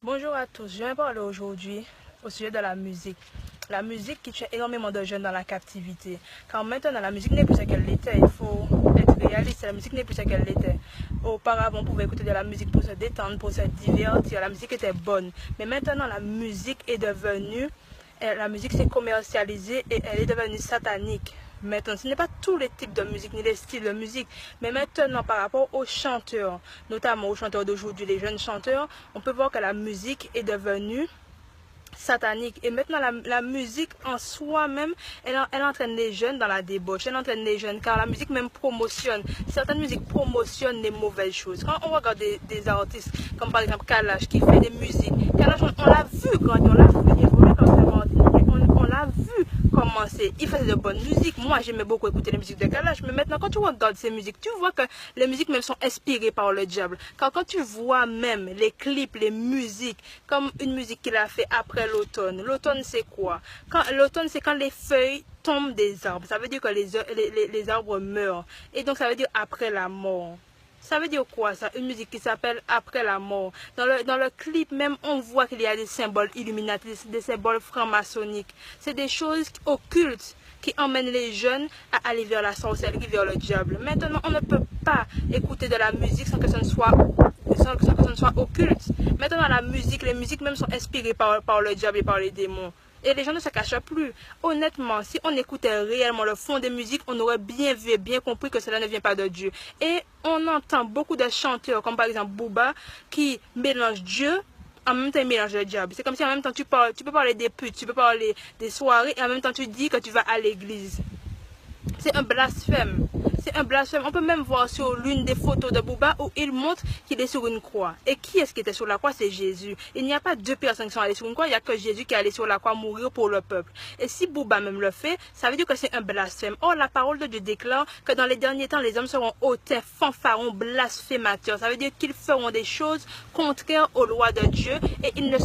Bonjour à tous, je vais parler aujourd'hui au sujet de la musique. La musique qui tient énormément de jeunes dans la captivité. Car maintenant, la musique n'est plus ce qu'elle était. Il faut être réaliste, la musique n'est plus ce qu'elle était. Auparavant, on pouvait écouter de la musique pour se détendre, pour se divertir. La musique était bonne. Mais maintenant, la musique est devenue, la musique s'est commercialisée et elle est devenue satanique. Maintenant, ce n'est pas tous les types de musique, ni les styles de musique, mais maintenant, par rapport aux chanteurs, notamment aux chanteurs d'aujourd'hui, les jeunes chanteurs, on peut voir que la musique est devenue satanique. Et maintenant, la musique en soi-même, elle entraîne les jeunes dans la débauche, elle entraîne les jeunes, car la musique même promotionne, certaines musiques promotionnent les mauvaises choses. Quand on regarde des artistes, comme par exemple Kalash, qui fait des musiques, Kalash, on l'a vu quand on l'a vu, il évolue comme vraiment artiste, on l'a vu commencer, il faisait de bonnes musiques. Moi, j'aimais beaucoup écouter les musiques de Kalash, mais maintenant, quand tu regardes ces musiques, tu vois que les musiques même sont inspirées par le diable. Car quand tu vois même les clips, les musiques, comme une musique qu'il a fait après l'automne. L'automne, c'est quoi? L'automne, c'est quand les feuilles tombent des arbres. Ça veut dire que les arbres meurent. Et donc, ça veut dire après la mort. Ça veut dire quoi ça? Une musique qui s'appelle Après la mort. Dans le clip même, on voit qu'il y a des symboles illuminatis, des symboles francs-maçonniques. C'est des choses occultes qui emmènent les jeunes à aller vers la sorcellerie, vers le diable. Maintenant, on ne peut pas écouter de la musique sans que ce ne soit occulte. Maintenant, la musique, les musiques même sont inspirées par le diable et par les démons. Et les gens ne se cachent plus. Honnêtement, si on écoutait réellement le fond des musiques, on aurait bien vu et bien compris que cela ne vient pas de Dieu. Et on entend beaucoup de chanteurs, comme par exemple Booba, qui mélangent Dieu, en même temps il mélange le diable. C'est comme si en même temps tu peux parler des putes, tu peux parler des soirées, et en même temps tu dis que tu vas à l'église. C'est un blasphème. C'est un blasphème. On peut même voir sur l'une des photos de Booba où il montre qu'il est sur une croix. Et qui est-ce qui était sur la croix? C'est Jésus. Il n'y a pas deux personnes qui sont allées sur une croix. Il n'y a que Jésus qui est allé sur la croix mourir pour le peuple. Et si Booba même le fait, ça veut dire que c'est un blasphème. Or, la parole de Dieu déclare que dans les derniers temps, les hommes seront hautains, fanfarons, blasphémateurs. Ça veut dire qu'ils feront des choses contraires aux lois de Dieu et ils ne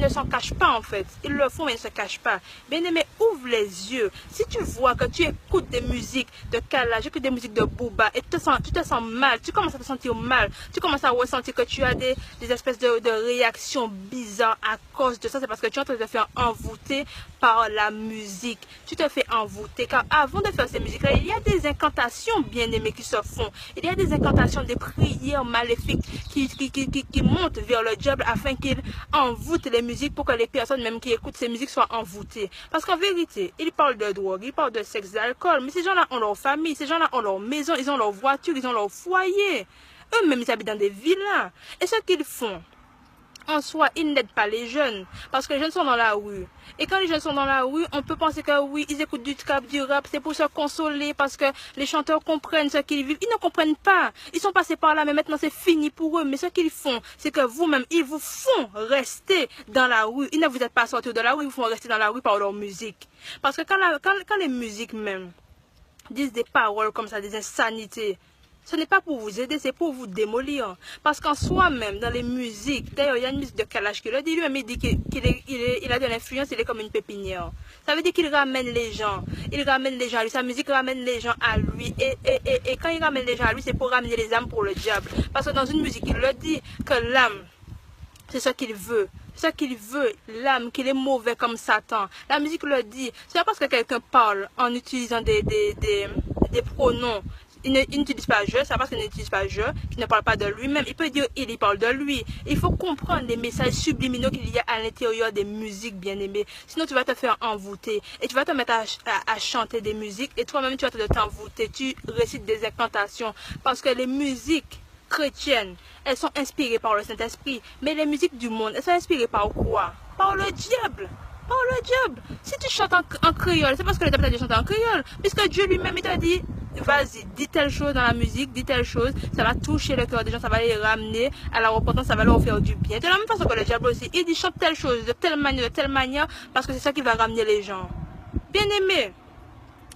s'en cachent pas en fait. Ils le font mais ils ne se cachent pas. Bien-aimé, ouvre les yeux. Si tu vois que tu écoutes des musiques de Kalash, que des musiques de Booba et tu te sens mal, tu commences à te sentir mal, tu commences à ressentir que tu as des espèces de réactions bizarres à cause de ça, c'est parce que tu es en train de te faire envoûter par la musique. Tu te fais envoûter car avant de faire ces musiques-là, il y a des incantations bien-aimées qui se font. Il y a des incantations, des prières maléfiques qui montent vers le diable afin qu'il envoûte les musiques pour que les personnes même qui écoutent ces musiques soient envoûtées. Parce qu'en vérité, ils parlent de drogue, ils parlent de sexe, d'alcool, mais ces gens-là ont leur famille, ces gens-là ont leur maison, ils ont leur voiture, ils ont leur foyer. Eux-mêmes, ils habitent dans des villas. Et ce qu'ils font, en soi, ils n'aident pas les jeunes. Parce que les jeunes sont dans la rue. Et quand les jeunes sont dans la rue, on peut penser que oui, ils écoutent du trap, du rap, c'est pour se consoler, parce que les chanteurs comprennent ce qu'ils vivent. Ils ne comprennent pas. Ils sont passés par là, mais maintenant c'est fini pour eux. Mais ce qu'ils font, c'est que vous-même, ils vous font rester dans la rue. Ils ne vous êtes pas sortis de la rue, ils vous font rester dans la rue par leur musique. Parce que quand les musiques même disent des paroles comme ça, des insanités, ce n'est pas pour vous aider, c'est pour vous démolir. Parce qu'en soi-même, dans les musiques, d'ailleurs, il y a une musique de Kalash qui le dit, lui-même, il dit qu'il a de l'influence, il est comme une pépinière. Ça veut dire qu'il ramène les gens. Il ramène les gens à lui. Sa musique ramène les gens à lui. Et quand il ramène les gens à lui, c'est pour ramener les âmes pour le diable. Parce que dans une musique, il le dit que l'âme, c'est ce qu'il veut. Ce qu'il veut, l'âme, qu'il est mauvais comme Satan. La musique le dit. C'est pas parce que quelqu'un parle en utilisant des pronoms. Il n'utilise pas je, c'est parce qu'il n'utilise pas je, qu'il ne parle pas de lui-même. Il peut dire il parle de lui. Il faut comprendre les messages subliminaux qu'il y a à l'intérieur des musiques bien-aimées. Sinon, tu vas te faire envoûter. Et tu vas te mettre à chanter des musiques. Et toi-même, tu vas t'envoûter. Tu récites des incantations. Parce que les musiques chrétiennes, elles sont inspirées par le Saint-Esprit. Mais les musiques du monde, elles sont inspirées par quoi? Par le diable. Par le diable. Si tu chantes en créole, c'est parce que le diable t'a dit de chanter en créole. Puisque Dieu lui-même, il t'a dit, vas-y, dis telle chose dans la musique, dis telle chose, ça va toucher le cœur des gens, ça va les ramener à la repentance, ça va leur faire du bien. De la même façon que le diable aussi, il dit chante telle chose, de telle manière, parce que c'est ça qui va ramener les gens. Bien aimé,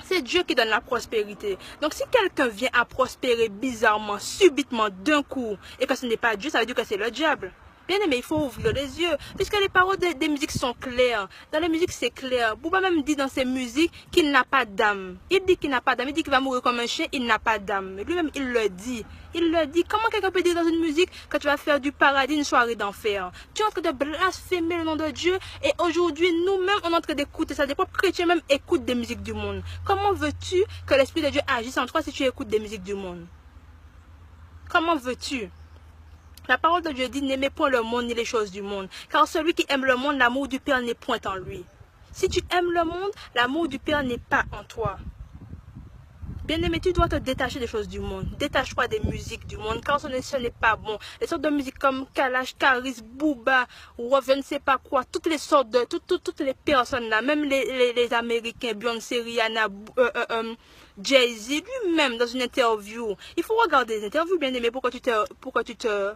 c'est Dieu qui donne la prospérité. Donc si quelqu'un vient à prospérer bizarrement, subitement, d'un coup, et que ce n'est pas Dieu, ça veut dire que c'est le diable. Bien aimé, il faut ouvrir les yeux, puisque les paroles des musiques sont claires. Dans les musiques, c'est clair. Booba même dit dans ses musiques qu'il n'a pas d'âme. Il dit qu'il n'a pas d'âme. Il dit qu'il va mourir comme un chien, il n'a pas d'âme. Lui-même, il le dit. Il le dit. Comment quelqu'un peut dire dans une musique que tu vas faire du paradis une soirée d'enfer? Tu es en train de blasphémer le nom de Dieu. Et aujourd'hui, nous-mêmes, on est en train d'écouter ça. Des propres chrétiens même écoutent des musiques du monde. Comment veux-tu que l'Esprit de Dieu agisse en toi si tu écoutes des musiques du monde? Comment veux-tu? La parole de Dieu dit, n'aimez point le monde ni les choses du monde. Car celui qui aime le monde, l'amour du Père n'est point en lui. Si tu aimes le monde, l'amour du Père n'est pas en toi. Bien-aimé, tu dois te détacher des choses du monde. Détache-toi des musiques du monde, car ce n'est pas bon. Les sortes de musiques comme Kalash, Karis, Booba, ou je ne sais pas quoi, toutes les sortes de, toutes les personnes là, même les Américains, Beyoncé, Rihanna, Jay-Z, lui-même dans une interview. Il faut regarder les interviews, bien-aimé, pourquoi tu te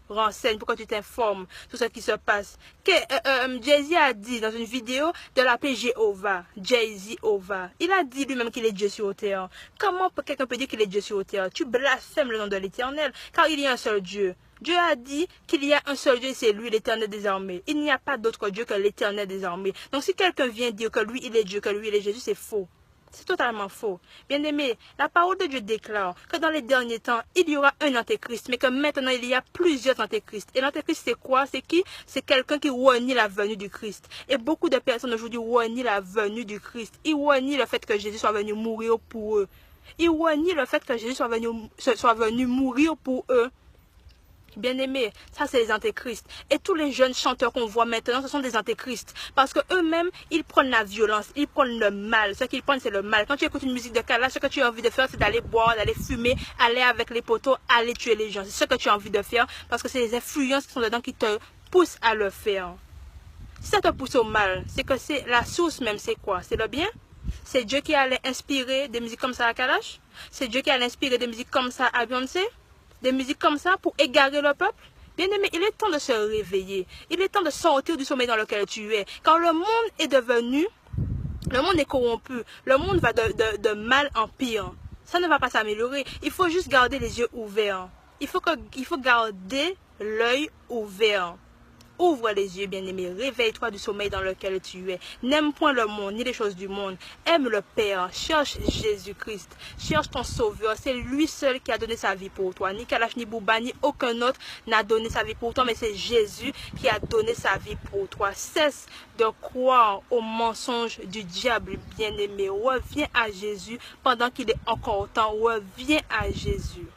renseignes, pourquoi tu t'informes sur ce qui se passe. Jay-Z a dit dans une vidéo de l'appeler Jéhovah, Jay-Z Ova. Il a dit lui-même qu'il est Dieu sur terre. Comment quelqu'un peut dire qu'il est Dieu sur terre? Tu blasphèmes le nom de l'Éternel, car il y a un seul Dieu. Dieu a dit qu'il y a un seul Dieu et c'est lui l'Éternel des armées. Il n'y a pas d'autre Dieu que l'Éternel des armées. Donc si quelqu'un vient dire que lui il est Dieu, que lui il est Jésus, c'est faux. C'est totalement faux. Bien-aimé, la parole de Dieu déclare que dans les derniers temps, il y aura un antéchrist, mais que maintenant, il y a plusieurs antéchrists. Et l'antéchrist, c'est quoi? C'est qui? C'est quelqu'un qui renie la venue du Christ. Et beaucoup de personnes aujourd'hui renient la venue du Christ. Ils renient le fait que Jésus soit venu mourir pour eux. Ils renient le fait que Jésus soit venu mourir pour eux. Bien-aimés, ça c'est les antéchrists. Et tous les jeunes chanteurs qu'on voit maintenant, ce sont des antéchrists. Parce qu'eux-mêmes, ils prennent la violence, ils prennent le mal. Ce qu'ils prennent, c'est le mal. Quand tu écoutes une musique de Kalash, ce que tu as envie de faire, c'est d'aller boire, d'aller fumer, aller avec les poteaux, aller tuer les gens. C'est ce que tu as envie de faire parce que c'est les influences qui sont dedans qui te poussent à le faire. Si ça te pousse au mal, c'est que c'est la source même, c'est quoi? C'est le bien? C'est Dieu qui allait inspirer des musiques comme ça à Kalash? C'est Dieu qui allait inspirer des musiques comme ça à Beyoncé? Des musiques comme ça pour égarer le peuple? Bien-aimé, il est temps de se réveiller. Il est temps de sortir du sommeil dans lequel tu es. Car le monde est devenu, le monde est corrompu. Le monde va de mal en pire. Ça ne va pas s'améliorer. Il faut juste garder les yeux ouverts. Il faut garder l'œil ouvert. Ouvre les yeux, bien-aimé. Réveille-toi du sommeil dans lequel tu es. N'aime point le monde, ni les choses du monde. Aime le Père. Cherche Jésus-Christ. Cherche ton Sauveur. C'est lui seul qui a donné sa vie pour toi. Ni Kalash, ni Booba, ni aucun autre n'a donné sa vie pour toi. Mais c'est Jésus qui a donné sa vie pour toi. Cesse de croire aux mensonges du diable, bien-aimé. Reviens à Jésus pendant qu'il est encore temps. Reviens à Jésus.